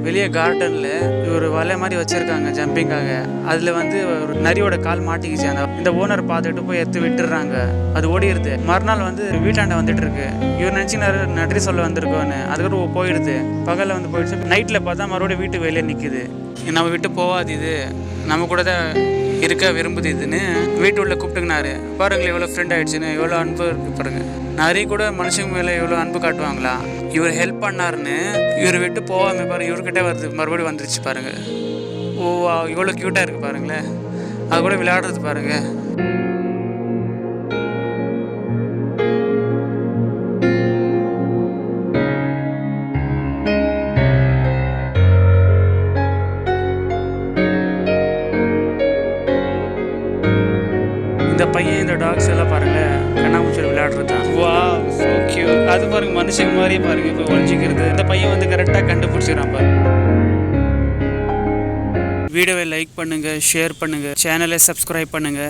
வெளியே கார்டனில் ஒரு வலை மாதிரி வச்சுருக்காங்க ஜம்பிங்காக. அதில் வந்து ஒரு நரியோட கால் மாட்டிக்கிச்சு. இந்த ஓனர் பார்த்துட்டு போய் எடுத்து விட்டுடுறாங்க. அது ஓடிடுது. மறுநாள் வந்து வீட்டாண்ட வந்துட்டு இருக்கு. இவர் நினச்சி நன்றி சொல்ல வந்திருக்கோன்னு. அதுக்கப்புறம் போயிடுது. பகலில் வந்து போயிடுச்சு. நைட்டில் பார்த்தா மறுபடியும் வீட்டுக்கு வெளியே நிற்குது. நம்ம விட்டு போகாது, இது நம்ம கூட தான் இருக்க விரும்புது இதுன்னு வீட்டு உள்ள கூப்பிட்டுக்கினாரு. பாருங்களேன் எவ்வளோ ஃப்ரெண்ட் ஆகிடுச்சுன்னு, எவ்வளோ அன்பு இருக்கு பாருங்க. நிறைய கூட மனுஷங்க மேலே எவ்வளோ அன்பு காட்டுவாங்களா. இவர் ஹெல்ப் பண்ணாருன்னு இவர் விட்டு போகாம பாருங்க, இவர்கிட்ட வருது, மறுபடியும் வந்துருச்சு பாருங்க. ஓ இவ்வளோ க்யூட்டாக இருக்குது பாருங்களேன். அது கூட விளையாடுறது பாருங்க. இந்த பையன் இந்த டாக்ஸ் எல்லாம் பாருங்க கண்ணாமூச்சி விளையாடுறது தான். Wow so cute. அது பாருங்க மனுஷங்க மாதிரியே பாருங்க இப்போ ஒழிஞ்சிக்கிறது. இந்த பையன் வந்து கரெக்டாக கண்டுபிடிச்சிடறான் பாருங்க. வீடியோவை லைக் பண்ணுங்க, ஷேர் பண்ணுங்க, சேனலை சப்ஸ்கிரைப் பண்ணுங்க.